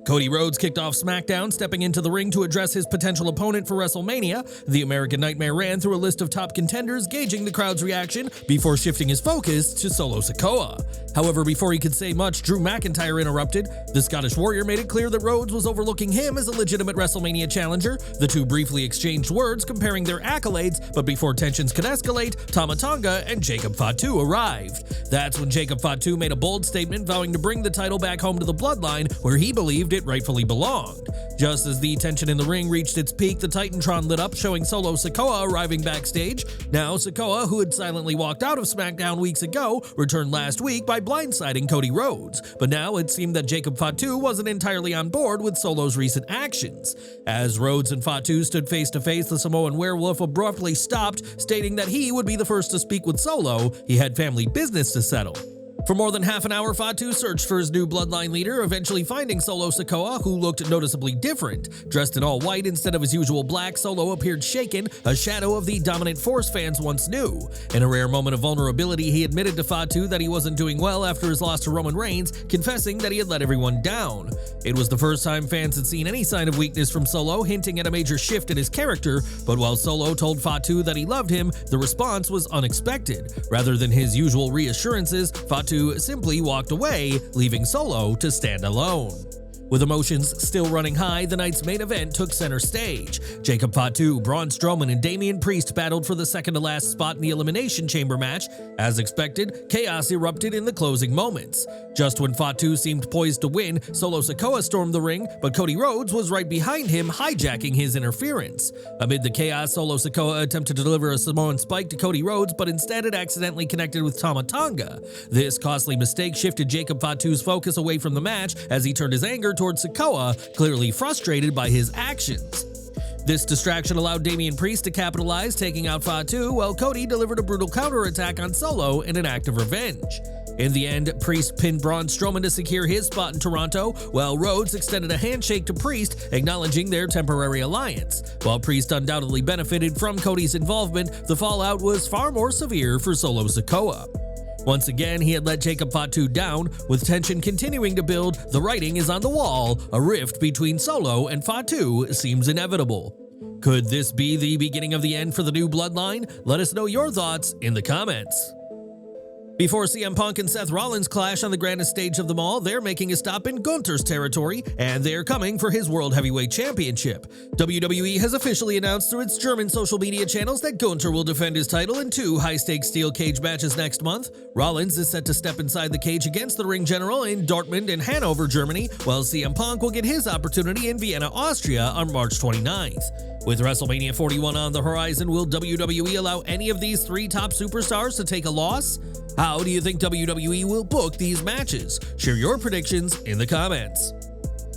Cody Rhodes kicked off SmackDown, stepping into the ring to address his potential opponent for WrestleMania. The American Nightmare ran through a list of top contenders, gauging the crowd's reaction before shifting his focus to Solo Sikoa. However, before he could say much, Drew McIntyre interrupted. The Scottish Warrior made it clear that Rhodes was overlooking him as a legitimate WrestleMania challenger. The two briefly exchanged words, comparing their accolades, but before tensions could escalate, Tama Tonga and Jacob Fatu arrived. That's when Jacob Fatu made a bold statement, vowing to bring the title back home to the Bloodline, where he believed it rightfully belonged. Just as the tension in the ring reached its peak, the Titantron lit up, showing Solo Sikoa arriving backstage. Now, Sikoa, who had silently walked out of SmackDown weeks ago, returned last week by blindsiding Cody Rhodes. But now it seemed that Jacob Fatu wasn't entirely on board with Solo's recent actions. As Rhodes and Fatu stood face to face, the Samoan werewolf abruptly stopped, stating that he would be the first to speak with Solo. He had family business to settle. For more than half an hour, Fatu searched for his new Bloodline leader, eventually finding Solo Sikoa, who looked noticeably different. Dressed in all white instead of his usual black, Solo appeared shaken, a shadow of the dominant force fans once knew. In a rare moment of vulnerability, he admitted to Fatu that he wasn't doing well after his loss to Roman Reigns, confessing that he had let everyone down. It was the first time fans had seen any sign of weakness from Solo, hinting at a major shift in his character, but while Solo told Fatu that he loved him, the response was unexpected. Rather than his usual reassurances, Fatu simply walked away, leaving Solo to stand alone. With emotions still running high, the night's main event took center stage. Jacob Fatu, Braun Strowman, and Damian Priest battled for the second-to-last spot in the Elimination Chamber match. As expected, chaos erupted in the closing moments. Just when Fatu seemed poised to win, Solo Sikoa stormed the ring, but Cody Rhodes was right behind him, hijacking his interference. Amid the chaos, Solo Sikoa attempted to deliver a Samoan spike to Cody Rhodes, but instead it accidentally connected with Tama Tonga. This costly mistake shifted Jacob Fatu's focus away from the match as he turned his anger towards Sikoa, clearly frustrated by his actions. This distraction allowed Damian Priest to capitalize, taking out Fatu, while Cody delivered a brutal counterattack on Solo in an act of revenge. In the end, Priest pinned Braun Strowman to secure his spot in Toronto, while Rhodes extended a handshake to Priest, acknowledging their temporary alliance. While Priest undoubtedly benefited from Cody's involvement, the fallout was far more severe for Solo Sikoa. Once again, he had let Jacob Fatu down. With tension continuing to build, the writing is on the wall. A rift between Solo and Fatu seems inevitable. Could this be the beginning of the end for the new Bloodline? Let us know your thoughts in the comments. Before CM Punk and Seth Rollins clash on the grandest stage of them all, they're making a stop in Gunther's territory, and they're coming for his World Heavyweight Championship. WWE has officially announced through its German social media channels that Gunther will defend his title in 2 high-stakes steel cage matches next month. Rollins is set to step inside the cage against the Ring General in Dortmund and Hanover, Germany, while CM Punk will get his opportunity in Vienna, Austria on March 29th. With WrestleMania 41 on the horizon, will WWE allow any of these 3 top superstars to take a loss? How do you think WWE will book these matches? Share your predictions in the comments.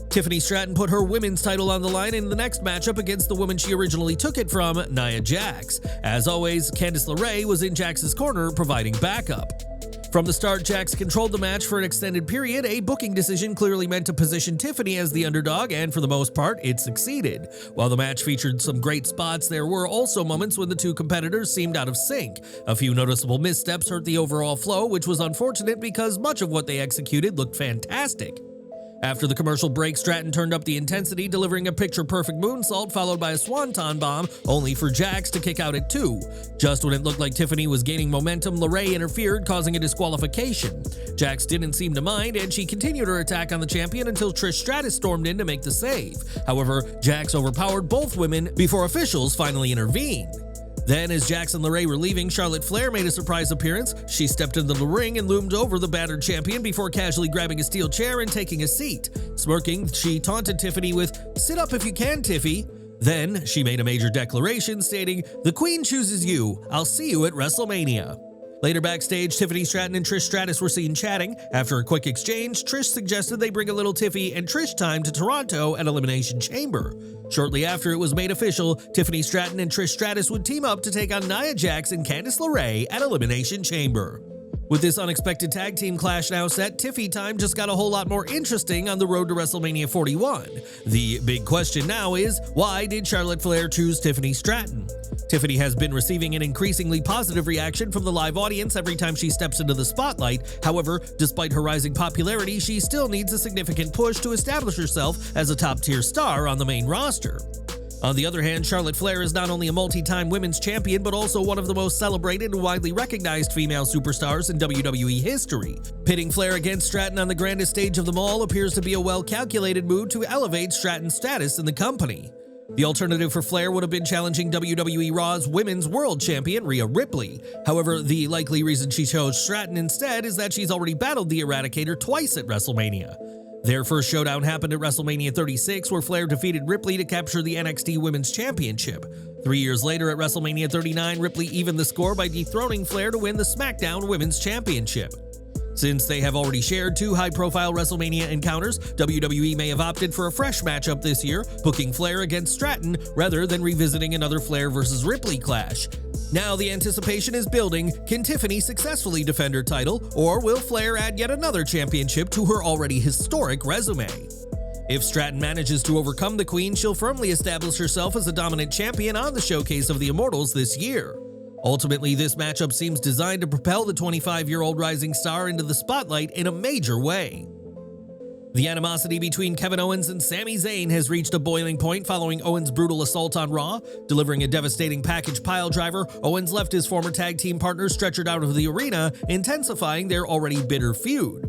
Tiffany Stratton put her women's title on the line in the next matchup against the woman she originally took it from, Nia Jax. As always, Candice LeRae was in Jax's corner, providing backup. From the start, Jax controlled the match for an extended period, a booking decision clearly meant to position Tiffany as the underdog, and for the most part, it succeeded. While the match featured some great spots, there were also moments when the two competitors seemed out of sync. A few noticeable missteps hurt the overall flow, which was unfortunate because much of what they executed looked fantastic. After the commercial break, Stratton turned up the intensity, delivering a picture-perfect moonsault followed by a swanton bomb, only for Jax to kick out at 2. Just when it looked like Tiffany was gaining momentum, LeRae interfered, causing a disqualification. Jax didn't seem to mind, and she continued her attack on the champion until Trish Stratus stormed in to make the save. However, Jax overpowered both women before officials finally intervened. Then, as Jax and LeRae were leaving, Charlotte Flair made a surprise appearance. She stepped into the ring and loomed over the battered champion before casually grabbing a steel chair and taking a seat. Smirking, she taunted Tiffany with, "Sit up if you can, Tiffy." Then, she made a major declaration stating, "The Queen chooses you. I'll see you at WrestleMania." Later backstage, Tiffany Stratton and Trish Stratus were seen chatting. After a quick exchange, Trish suggested they bring a little Tiffy and Trish time to Toronto at Elimination Chamber. Shortly after it was made official, Tiffany Stratton and Trish Stratus would team up to take on Nia Jax and Candice LeRae at Elimination Chamber. With this unexpected tag team clash now set, Tiffy time just got a whole lot more interesting on the road to WrestleMania 41. The big question now is, why did Charlotte Flair choose Tiffany Stratton? Tiffany has been receiving an increasingly positive reaction from the live audience every time she steps into the spotlight. However, despite her rising popularity, she still needs a significant push to establish herself as a top-tier star on the main roster. On the other hand, Charlotte Flair is not only a multi-time women's champion, but also one of the most celebrated and widely recognized female superstars in WWE history. Pitting Flair against Stratton on the grandest stage of them all appears to be a well-calculated move to elevate Stratton's status in the company. The alternative for Flair would have been challenging WWE Raw's Women's World Champion Rhea Ripley. However, the likely reason she chose Stratton instead is that she's already battled the Eradicator twice at WrestleMania. Their first showdown happened at WrestleMania 36, where Flair defeated Ripley to capture the NXT Women's Championship. 3 years later at WrestleMania 39, Ripley evened the score by dethroning Flair to win the SmackDown Women's Championship. Since they have already shared two high-profile WrestleMania encounters, WWE may have opted for a fresh matchup this year, booking Flair against Stratton rather than revisiting another Flair versus Ripley clash. Now the anticipation is building. Can Tiffany successfully defend her title, or will Flair add yet another championship to her already historic resume? If Stratton manages to overcome the Queen, she'll firmly establish herself as a dominant champion on the Showcase of the Immortals this year. Ultimately, this matchup seems designed to propel the 25-year-old rising star into the spotlight in a major way. The animosity between Kevin Owens and Sami Zayn has reached a boiling point following Owens' brutal assault on Raw. Delivering a devastating package piledriver, Owens left his former tag team partners stretchered out of the arena, intensifying their already bitter feud.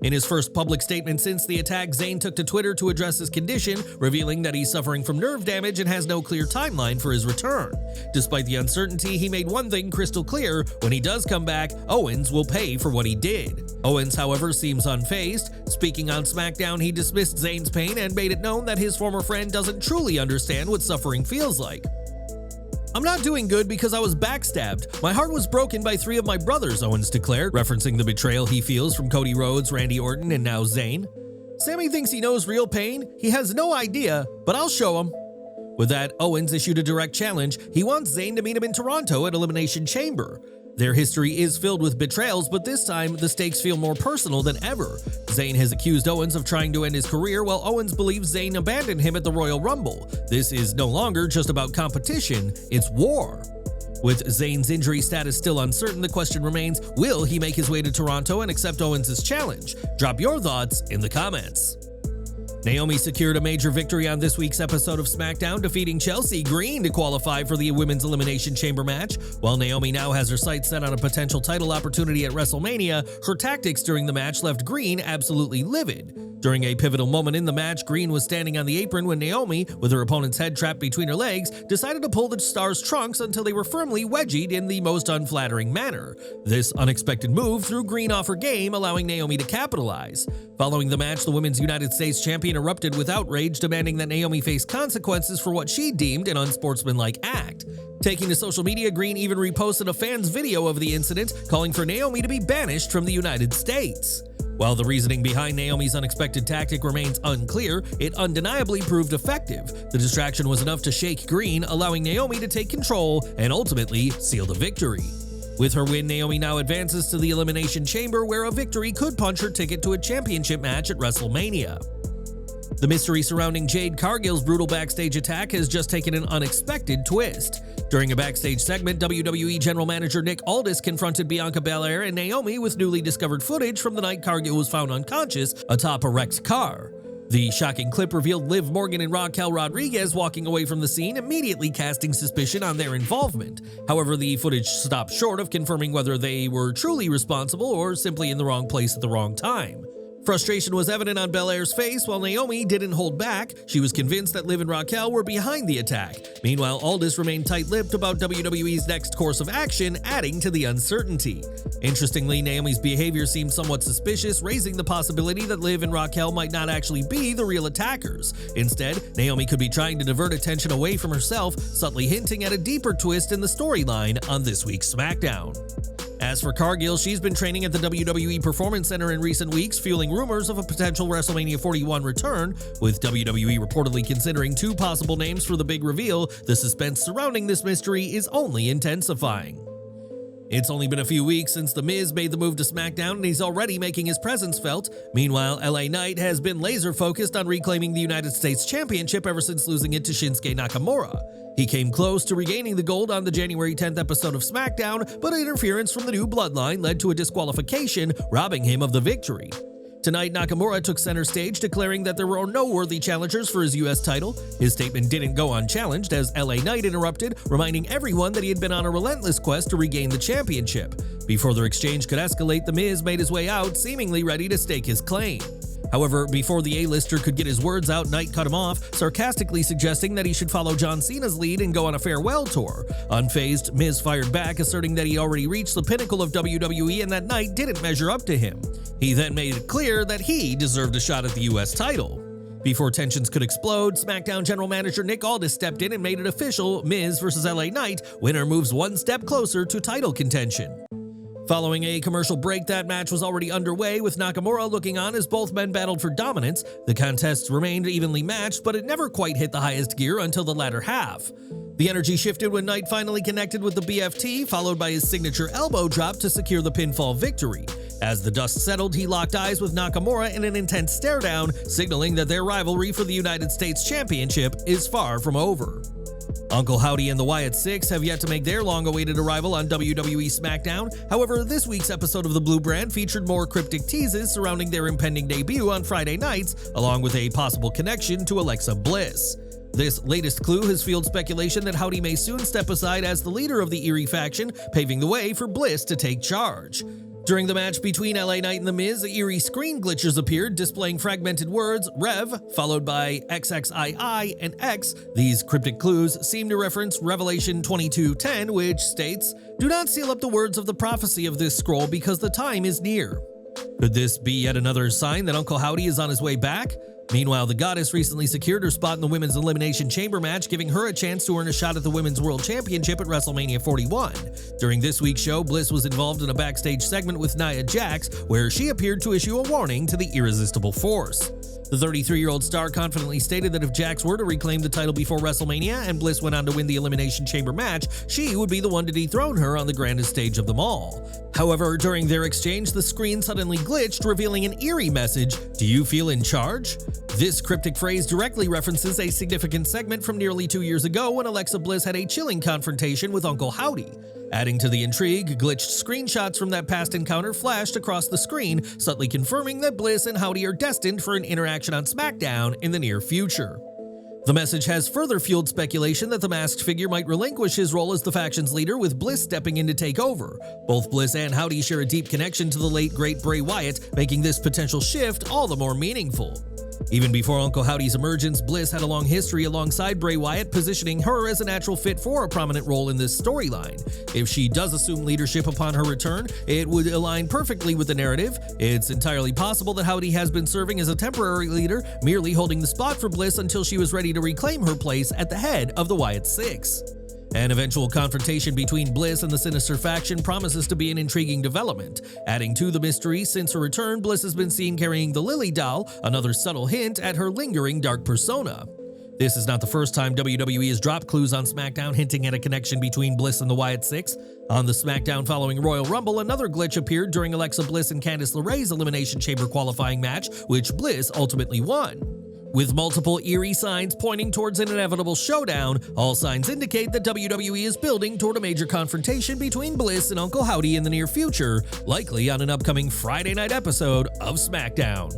In his first public statement since the attack, Zayn took to Twitter to address his condition, revealing that he's suffering from nerve damage and has no clear timeline for his return. Despite the uncertainty, he made one thing crystal clear: when he does come back, Owens will pay for what he did. Owens, however, seems unfazed. Speaking on SmackDown, he dismissed Zayn's pain and made it known that his former friend doesn't truly understand what suffering feels like. "I'm not doing good because I was backstabbed. My heart was broken by 3 of my brothers," Owens declared, referencing the betrayal he feels from Cody Rhodes, Randy Orton, and now Zayn. "Sami thinks he knows real pain. He has no idea, but I'll show him." With that, Owens issued a direct challenge. He wants Zayn to meet him in Toronto at Elimination Chamber. Their history is filled with betrayals, but this time the stakes feel more personal than ever. Zayn has accused Owens of trying to end his career, while Owens believes Zayn abandoned him at the Royal Rumble. This is no longer just about competition, it's war. With Zayn's injury status still uncertain, the question remains, will he make his way to Toronto and accept Owens' challenge? Drop your thoughts in the comments. Naomi secured a major victory on this week's episode of SmackDown, defeating Chelsea Green to qualify for the Women's Elimination Chamber match. While Naomi now has her sights set on a potential title opportunity at WrestleMania, her tactics during the match left Green absolutely livid. During a pivotal moment in the match, Green was standing on the apron when Naomi, with her opponent's head trapped between her legs, decided to pull the star's trunks until they were firmly wedgied in the most unflattering manner. This unexpected move threw Green off her game, allowing Naomi to capitalize. Following the match, the Women's United States Champion erupted with outrage, demanding that Naomi face consequences for what she deemed an unsportsmanlike act. Taking to social media, Green even reposted a fan's video of the incident, calling for Naomi to be banished from the United States. While the reasoning behind Naomi's unexpected tactic remains unclear, it undeniably proved effective. The distraction was enough to shake Green, allowing Naomi to take control and ultimately seal the victory. With her win, Naomi now advances to the Elimination Chamber, where a victory could punch her ticket to a championship match at WrestleMania. The mystery surrounding Jade Cargill's brutal backstage attack has just taken an unexpected twist. During a backstage segment, WWE General Manager Nick Aldis confronted Bianca Belair and Naomi with newly discovered footage from the night Cargill was found unconscious atop a wrecked car. The shocking clip revealed Liv Morgan and Raquel Rodriguez walking away from the scene, immediately casting suspicion on their involvement. However, the footage stopped short of confirming whether they were truly responsible or simply in the wrong place at the wrong time. Frustration was evident on Belair's face, while Naomi didn't hold back. She was convinced that Liv and Raquel were behind the attack. Meanwhile, Aldis remained tight-lipped about WWE's next course of action, adding to the uncertainty. Interestingly, Naomi's behavior seemed somewhat suspicious, raising the possibility that Liv and Raquel might not actually be the real attackers. Instead, Naomi could be trying to divert attention away from herself, subtly hinting at a deeper twist in the storyline on this week's SmackDown. As for Cargill, she's been training at the WWE Performance Center in recent weeks, fueling rumors of a potential WrestleMania 41 return. With WWE reportedly considering 2 possible names for the big reveal, the suspense surrounding this mystery is only intensifying. It's only been a few weeks since The Miz made the move to SmackDown and he's already making his presence felt. Meanwhile, LA Knight has been laser-focused on reclaiming the United States Championship ever since losing it to Shinsuke Nakamura. He came close to regaining the gold on the January 10th episode of SmackDown, but interference from the new Bloodline led to a disqualification, robbing him of the victory. Tonight, Nakamura took center stage, declaring that there were no worthy challengers for his US title. His statement didn't go unchallenged as LA Knight interrupted, reminding everyone that he had been on a relentless quest to regain the championship. Before their exchange could escalate, The Miz made his way out, seemingly ready to stake his claim. However, before the A-lister could get his words out, Knight cut him off, sarcastically suggesting that he should follow John Cena's lead and go on a farewell tour. Unfazed, Miz fired back, asserting that he already reached the pinnacle of WWE and that Knight didn't measure up to him. He then made it clear that he deserved a shot at the US title. Before tensions could explode, SmackDown General Manager Nick Aldis stepped in and made it official: Miz vs. LA Knight, winner moves one step closer to title contention. Following a commercial break, that match was already underway, with Nakamura looking on as both men battled for dominance. The contests remained evenly matched, but it never quite hit the highest gear until the latter half. The energy shifted when Knight finally connected with the BFT, followed by his signature elbow drop to secure the pinfall victory. As the dust settled, he locked eyes with Nakamura in an intense stare-down, signaling that their rivalry for the United States Championship is far from over. Uncle Howdy and the Wyatt Six have yet to make their long-awaited arrival on WWE Smackdown. However, this week's episode of the Blue Brand featured more cryptic teases surrounding their impending debut on Friday nights, along with a possible connection to Alexa Bliss. This latest clue has fueled speculation that Howdy may soon step aside as the leader of the Eerie faction, paving the way for Bliss to take charge. During the match between LA Knight and The Miz, eerie screen glitches appeared, displaying fragmented words, Rev, followed by XXII and X. These cryptic clues seem to reference Revelation 22:10, which states, "Do not seal up the words of the prophecy of this scroll because the time is near." Could this be yet another sign that Uncle Howdy is on his way back? Meanwhile, the Goddess recently secured her spot in the Women's Elimination Chamber match, giving her a chance to earn a shot at the Women's World Championship at WrestleMania 41. During this week's show, Bliss was involved in a backstage segment with Nia Jax, where she appeared to issue a warning to the Irresistible Force. The 33-year-old star confidently stated that if Jax were to reclaim the title before WrestleMania and Bliss went on to win the Elimination Chamber match, she would be the one to dethrone her on the grandest stage of them all. However, during their exchange, the screen suddenly glitched, revealing an eerie message: "Do you feel in charge?" This cryptic phrase directly references a significant segment from nearly 2 years ago when Alexa Bliss had a chilling confrontation with Uncle Howdy. Adding to the intrigue, glitched screenshots from that past encounter flashed across the screen, subtly confirming that Bliss and Howdy are destined for an interaction on SmackDown in the near future. The message has further fueled speculation that the masked figure might relinquish his role as the faction's leader, with Bliss stepping in to take over. Both Bliss and Howdy share a deep connection to the late great Bray Wyatt, making this potential shift all the more meaningful. Even before Uncle Howdy's emergence, Bliss had a long history alongside Bray Wyatt, positioning her as a natural fit for a prominent role in this storyline. If she does assume leadership upon her return, it would align perfectly with the narrative. It's entirely possible that Howdy has been serving as a temporary leader, merely holding the spot for Bliss until she was ready to reclaim her place at the head of the Wyatt Six. An eventual confrontation between Bliss and the Sinister faction promises to be an intriguing development. Adding to the mystery, since her return, Bliss has been seen carrying the Lily doll, another subtle hint at her lingering dark persona. This is not the first time WWE has dropped clues on SmackDown hinting at a connection between Bliss and the Wyatt Six. On the SmackDown following Royal Rumble, another glitch appeared during Alexa Bliss and Candice LeRae's Elimination Chamber qualifying match, which Bliss ultimately won. With multiple eerie signs pointing towards an inevitable showdown, all signs indicate that WWE is building toward a major confrontation between Bliss and Uncle Howdy in the near future, likely on an upcoming Friday night episode of SmackDown.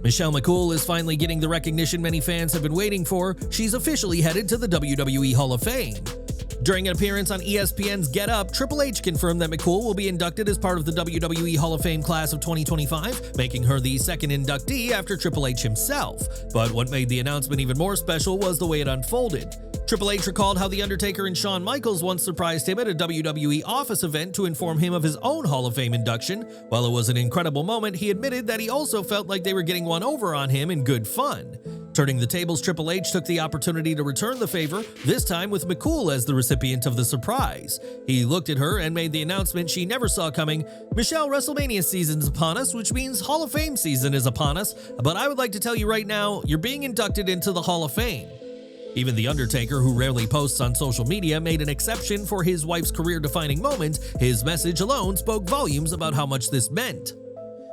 Michelle McCool is finally getting the recognition many fans have been waiting for. She's officially headed to the WWE Hall of Fame. During an appearance on ESPN's Get Up, Triple H confirmed that McCool will be inducted as part of the WWE Hall of Fame class of 2025, making her the second inductee after Triple H himself. But what made the announcement even more special was the way it unfolded. Triple H recalled how The Undertaker and Shawn Michaels once surprised him at a WWE Office event to inform him of his own Hall of Fame induction. While it was an incredible moment, he admitted that he also felt like they were getting one over on him in good fun. Turning the tables, Triple H took the opportunity to return the favor, this time with McCool as the recipient of the surprise. He looked at her and made the announcement she never saw coming: "Michelle, WrestleMania season's upon us, which means Hall of Fame season is upon us, but I would like to tell you right now, you're being inducted into the Hall of Fame." Even The Undertaker, who rarely posts on social media, made an exception for his wife's career-defining moment. His message alone spoke volumes about how much this meant.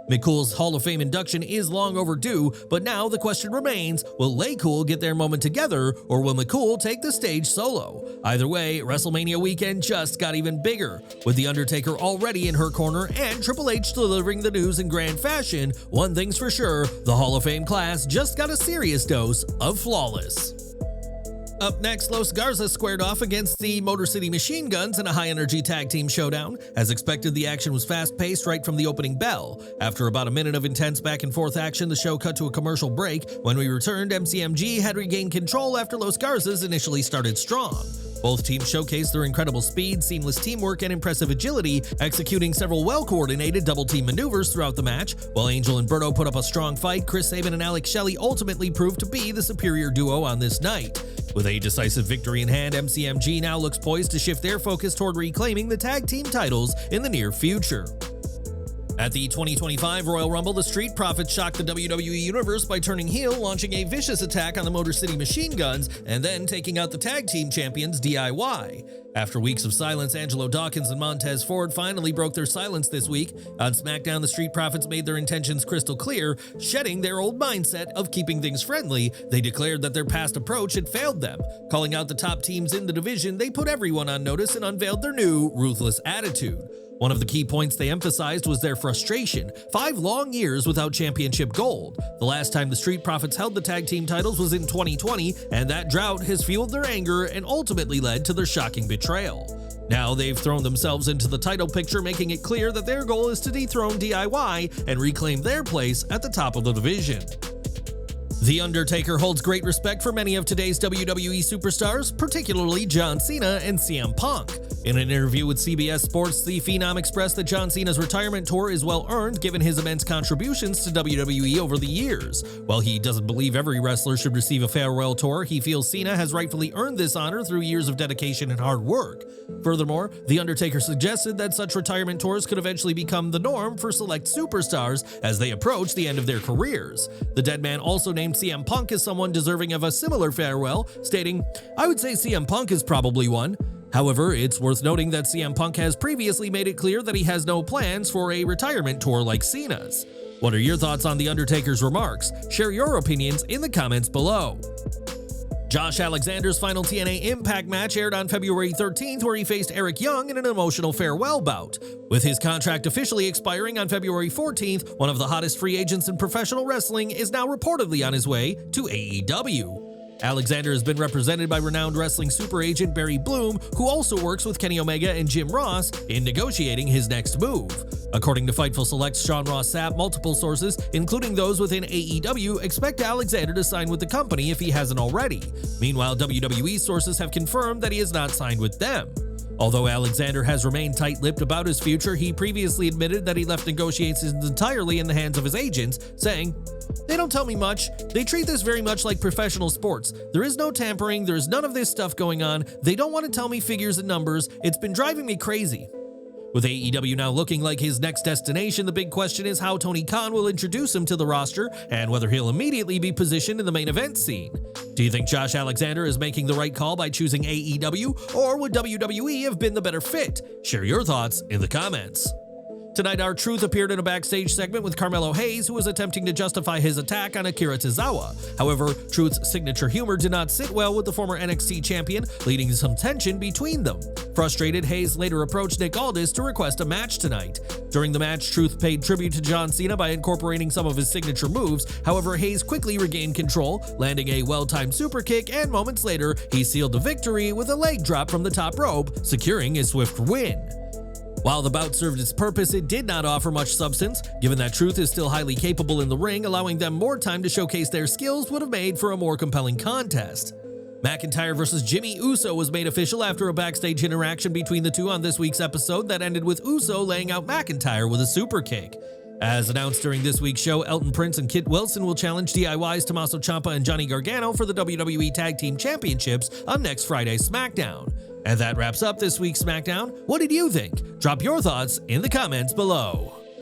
McCool's Hall of Fame induction is long overdue, but now the question remains, will LayCool get their moment together, or will McCool take the stage solo? Either way, WrestleMania weekend just got even bigger. With The Undertaker already in her corner and Triple H delivering the news in grand fashion, one thing's for sure, the Hall of Fame class just got a serious dose of flawless. Up next, Los Garza squared off against the Motor City Machine Guns in a high-energy tag team showdown. As expected, the action was fast-paced right from the opening bell. After about a minute of intense back-and-forth action, the show cut to a commercial break. When we returned, MCMG had regained control after Los Garzas initially started strong. Both teams showcased their incredible speed, seamless teamwork, and impressive agility, executing several well-coordinated double-team maneuvers throughout the match. While Angel and Berto put up a strong fight, Chris Sabin and Alex Shelley ultimately proved to be the superior duo on this night. With a decisive victory in hand, MCMG now looks poised to shift their focus toward reclaiming the tag team titles in the near future. At the 2025 Royal Rumble, the Street Profits shocked the WWE Universe by turning heel, launching a vicious attack on the Motor City Machine Guns, and then taking out the tag team champions DIY. After weeks of silence, Angelo Dawkins and Montez Ford finally broke their silence this week. On SmackDown, the Street Profits made their intentions crystal clear. Shedding their old mindset of keeping things friendly, they declared that their past approach had failed them. Calling out the top teams in the division, they put everyone on notice and unveiled their new, ruthless attitude. One of the key points they emphasized was their frustration. 5 long years without championship gold. The last time the Street Profits held the tag team titles was in 2020, and that drought has fueled their anger and ultimately led to their shocking betrayal. Now they've thrown themselves into the title picture, making it clear that their goal is to dethrone DIY and reclaim their place at the top of the division. The Undertaker holds great respect for many of today's WWE superstars, particularly John Cena and CM Punk. In an interview with CBS Sports, the Phenom expressed that John Cena's retirement tour is well-earned given his immense contributions to WWE over the years. While he doesn't believe every wrestler should receive a farewell tour, he feels Cena has rightfully earned this honor through years of dedication and hard work. Furthermore, The Undertaker suggested that such retirement tours could eventually become the norm for select superstars as they approach the end of their careers. The dead man also named CM Punk as someone deserving of a similar farewell, stating, "I would say CM Punk is probably one." However, it's worth noting that CM Punk has previously made it clear that he has no plans for a retirement tour like Cena's. What are your thoughts on The Undertaker's remarks? Share your opinions in the comments below. Josh Alexander's final TNA Impact match aired on February 13th, where he faced Eric Young in an emotional farewell bout. With his contract officially expiring on February 14th, one of the hottest free agents in professional wrestling is now reportedly on his way to AEW. Alexander has been represented by renowned wrestling super agent Barry Bloom, who also works with Kenny Omega and Jim Ross in negotiating his next move. According to Fightful Select's Sean Ross Sapp, multiple sources, including those within AEW, expect Alexander to sign with the company if he hasn't already. Meanwhile, WWE sources have confirmed that he has not signed with them. Although Alexander has remained tight-lipped about his future, he previously admitted that he left negotiations entirely in the hands of his agents, saying, "They don't tell me much. They treat this very much like professional sports. There is no tampering, there is none of this stuff going on. They don't want to tell me figures and numbers. It's been driving me crazy." With AEW now looking like his next destination, the big question is how Tony Khan will introduce him to the roster and whether he'll immediately be positioned in the main event scene. Do you think Josh Alexander is making the right call by choosing AEW, or would WWE have been the better fit? Share your thoughts in the comments. Tonight, R-Truth appeared in a backstage segment with Carmelo Hayes, who was attempting to justify his attack on Akira Tozawa. However, Truth's signature humor did not sit well with the former NXT champion, leading to some tension between them. Frustrated, Hayes later approached Nick Aldis to request a match tonight. During the match, Truth paid tribute to John Cena by incorporating some of his signature moves. However, Hayes quickly regained control, landing a well-timed super kick, and moments later, he sealed the victory with a leg drop from the top rope, securing a swift win. While the bout served its purpose, it did not offer much substance. Given that Truth is still highly capable in the ring, allowing them more time to showcase their skills would have made for a more compelling contest. McIntyre versus Jimmy Uso was made official after a backstage interaction between the two on this week's episode that ended with Uso laying out McIntyre with a super kick. As announced during this week's show, Elton Prince and Kit Wilson will challenge DIY's Tommaso Ciampa and Johnny Gargano for the WWE Tag Team Championships on next Friday's SmackDown. And that wraps up this week's SmackDown. What did you think? Drop your thoughts in the comments below.